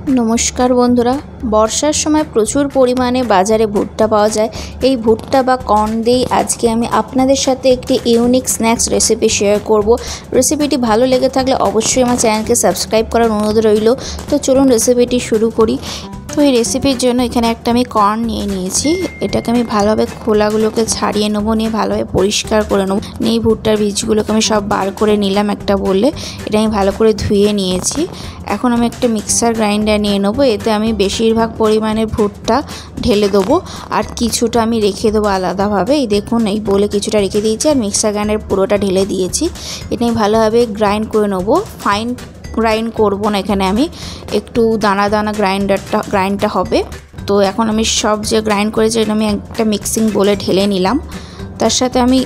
नमस्कार बंधुरा बर्षार समय प्रचुर परिमाणे बाजारे भुट्टा पाওয়া যায়। এই ভুট্টা বা কর্ন দিয়ে আজকে আমি আপনাদের সাথে একটি ইউনিক স্ন্যাক্স রেসিপি শেয়ার করব। রেসিপিটি ভালো লেগে থাকলে অবশ্যই আমার চ্যানেলকে সাবস্ক্রাইব করার অনুরোধ রইল। তো চলুন রেসিপিটি শুরু করি। তো এই রেসিপির জন্য এখানে একটা আমি কর্ন নিয়ে নিয়েছি। এটাকে আমি ভালোভাবে খোলাগুলোকে ছাড়িয়ে নেব, নিয়ে ভালোভাবে পরিষ্কার করে নেব। নিয়ে ভুট্টার বীজগুলোকে আমি সব বার করে নিলাম একটা বলে। এটা আমি ভালো করে ধুয়ে নিয়েছি। এখন আমি একটা মিক্সার গ্রাইন্ডার নিয়ে নেব। এতে আমি বেশিরভাগ পরিমাণে ভুট্টা ঢেলে দেবো আর কিছুটা আমি রেখে দেবো আলাদাভাবে। এই দেখুন, এই বলে কিছুটা রেখে দিয়েছি আর মিক্সার গ্রাইন্ডার পুরোটা ঢেলে দিয়েছি। এটা আমি ভালোভাবে গ্রাইন্ড করে নেব। ফাইন গ্রাইন্ড করব না, এখানে আমি একটু দানা দানা গ্রাইন্ডটা হবে। তো এখন আমি সব যে গ্রাইন্ড করেছি এটা আমি একটা মিক্সিং বলে ঢেলে নিলাম। তার সাথে আমি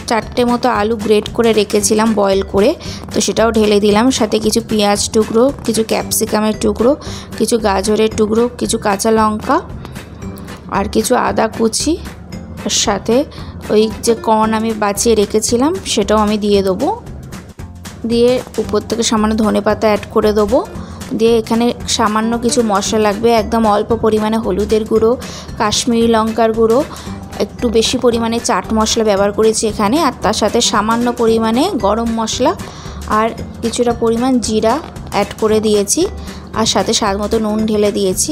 4টে মতো আলু গ্রেট করে রেখেছিলাম বয়েল করে, তো সেটাও ঢেলে দিলাম। সাথে কিছু পেঁয়াজ টুকরো, কিছু ক্যাপসিকামের টুকরো, কিছু গাজরের টুকরো, কিছু কাঁচা লঙ্কা আর কিছু আদা কুচি। আর সাথে ওই যে কর্ন আমি বাছিয়ে রেখেছিলাম সেটাও আমি দিয়ে দেবো। দিয়ে উপর থেকে সামান্য ধনেপাতা অ্যাড করে দেবো। দিয়ে এখানে সামান্য কিছু মশলা লাগবে, একদম অল্প পরিমাণে হলুদের গুঁড়ো, কাশ্মীরি লঙ্কার গুঁড়ো, একটু বেশি পরিমাণে চাট মশলা ব্যবহার করেছি এখানে, আর তার সাথে সামান্য পরিমাণে গরম মশলা আর কিছুটা পরিমাণ জিরা অ্যাড করে দিয়েছি। আর সাথে স্বাদ মতো নুন ঢেলে দিয়েছি।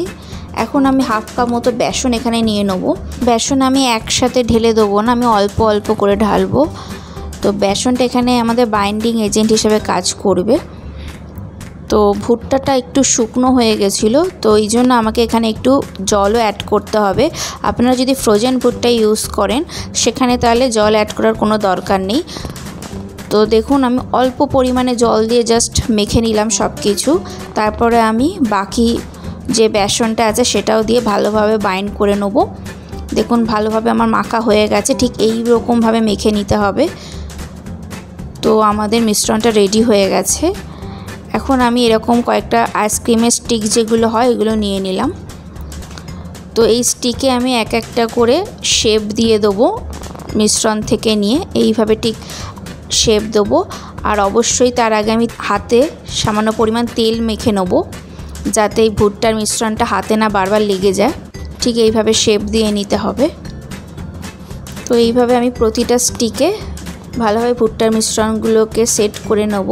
এখন আমি হাফ কাপ মতো বেসন এখানে নিয়ে নেব। বেসন আমি একসাথে ঢেলে দেবো না, আমি অল্প অল্প করে ঢালবো। তো বেসনটা এখানে আমাদের বাইন্ডিং এজেন্ট হিসেবে কাজ করবে। তো ভুট্টাটা একটু শুকনো হয়ে গেছিলো, তো এই জন্য আমাকে এখানে একটু জলও অ্যাড করতে হবে। আপনারা যদি ফ্রোজেন ভুট্টা ইউজ করেন সেখানে তাহলে জল অ্যাড করার কোনো দরকার নেই। তো দেখুন, আমি অল্প পরিমাণে জল দিয়ে জাস্ট মেখে নিলাম সব কিছু। তারপরে আমি বাকি যে বেসনটা আছে সেটাও দিয়ে ভালোভাবে বাইন্ড করে নেব। দেখুন, ভালোভাবে আমার মাখা হয়ে গেছে। ঠিক এই রকমভাবে মেখে নিতে হবে। তো আমাদের মিশ্রণটা রেডি হয়ে গেছে। এখন আমি এরকম কয়েকটা আইসক্রিমের স্টিক যেগুলো হয় এগুলো নিয়ে নিলাম। তো এই স্টিকে আমি এক একটা করে শেপ দিয়ে দেবো মিশ্রণ থেকে নিয়ে, এইভাবে ঠিক শেপ দেবো। আর অবশ্যই তার আগে আমি হাতে সামান্য পরিমাণ তেল মেখে নেব, যাতে এই ভুট্টার মিশ্রণটা হাতে না বারবার লেগে যায়। ঠিক এইভাবে শেপ দিয়ে নিতে হবে। তো এইভাবে আমি প্রতিটা স্টিকে ভালোভাবে ভুট্টার মিশ্রণগুলোকে সেট করে নেব।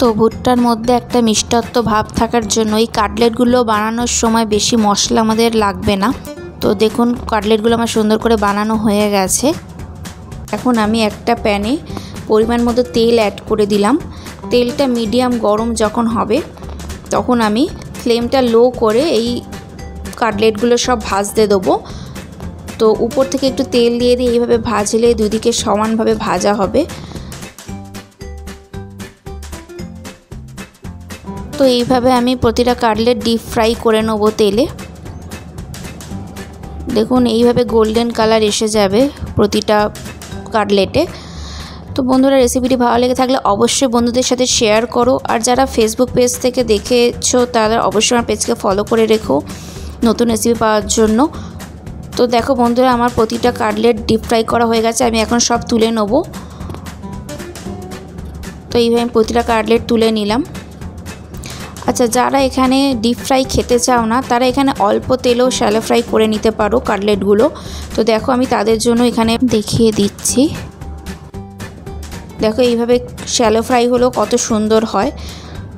তো ভুট্টার মধ্যে একটা মিষ্টত্ব ভাব থাকার জন্য এই কাটলেটগুলো বানানোর সময় বেশি মশলা আমাদের লাগবে না। তো দেখুন, কাটলেটগুলো আমার সুন্দর করে বানানো হয়ে গেছে। এখন আমি একটা প্যানে পরিমাণ মতো তেল অ্যাড করে দিলাম। তেলটা মিডিয়াম গরম যখন হবে তখন আমি ফ্লেমটা লো করে এই কাটলেটগুলো সব ভাজতে দেবো। তো উপর থেকে একটু তেল দিয়ে এইভাবে ভাজলে দুদিকে সমানভাবে ভাজা হবে। তো এইভাবে আমি প্রতিটা কাটলেট ডিপ ফ্রাই করে নেব তেলে। দেখুন, এইভাবে গোল্ডেন কালার এসে যাবে প্রতিটা কাটলেটে। তো বন্ধুরা, রেসিপিটি ভালো লেগে থাকলে অবশ্যই বন্ধুদের সাথে শেয়ার করো। আর যারা ফেসবুক পেজ থেকে দেখেছো তারা অবশ্যই আমার পেজকে ফলো করে রেখো নতুন রেসিপি পাওয়ার জন্য। তো দেখো বন্ধুরা, আমার প্রতিটা কাটলেট ডিপ ফ্রাই করা হয়ে গেছে। আমি এখন সব তুলে নেব। তো এইভাবে আমি প্রতিটা কাটলেট তুলে নিলাম। আচ্ছা, যারা এখানে ডিপ ফ্রাই খেতে চাও না তারা এখানে অল্প তেলেও শ্যালো ফ্রাই করে নিতে পারো কাটলেটগুলো। তো দেখো, আমি তাদের জন্য এখানে দেখিয়ে দিচ্ছি। দেখো, এইভাবে শ্যালো ফ্রাই হলেও কত সুন্দর হয়।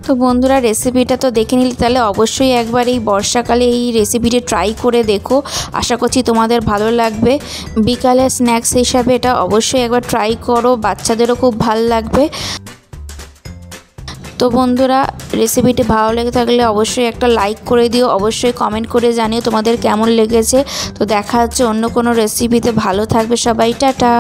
তো বন্ধুরা, রেসিপিটা তো দেখে নিলে তাহলে অবশ্যই একবার এই বর্ষাকালে এই রেসিপিটি ট্রাই করে দেখো। আশা করছি তোমাদের ভালো লাগবে। বিকালে স্ন্যাক্স হিসাবে এটা অবশ্যই একবার ট্রাই করো, বাচ্চাদেরও খুব ভালো লাগবে। তো বন্ধুরা, রেসিপিটি ভালো লেগে থাকলে অবশ্যই একটা লাইক করে দিও। অবশ্যই কমেন্ট করে জানিও তোমাদের কেমন লেগেছে। তো দেখা হচ্ছে অন্য কোনো রেসিপিতে। ভালো থাকবে সবাই, টাটা।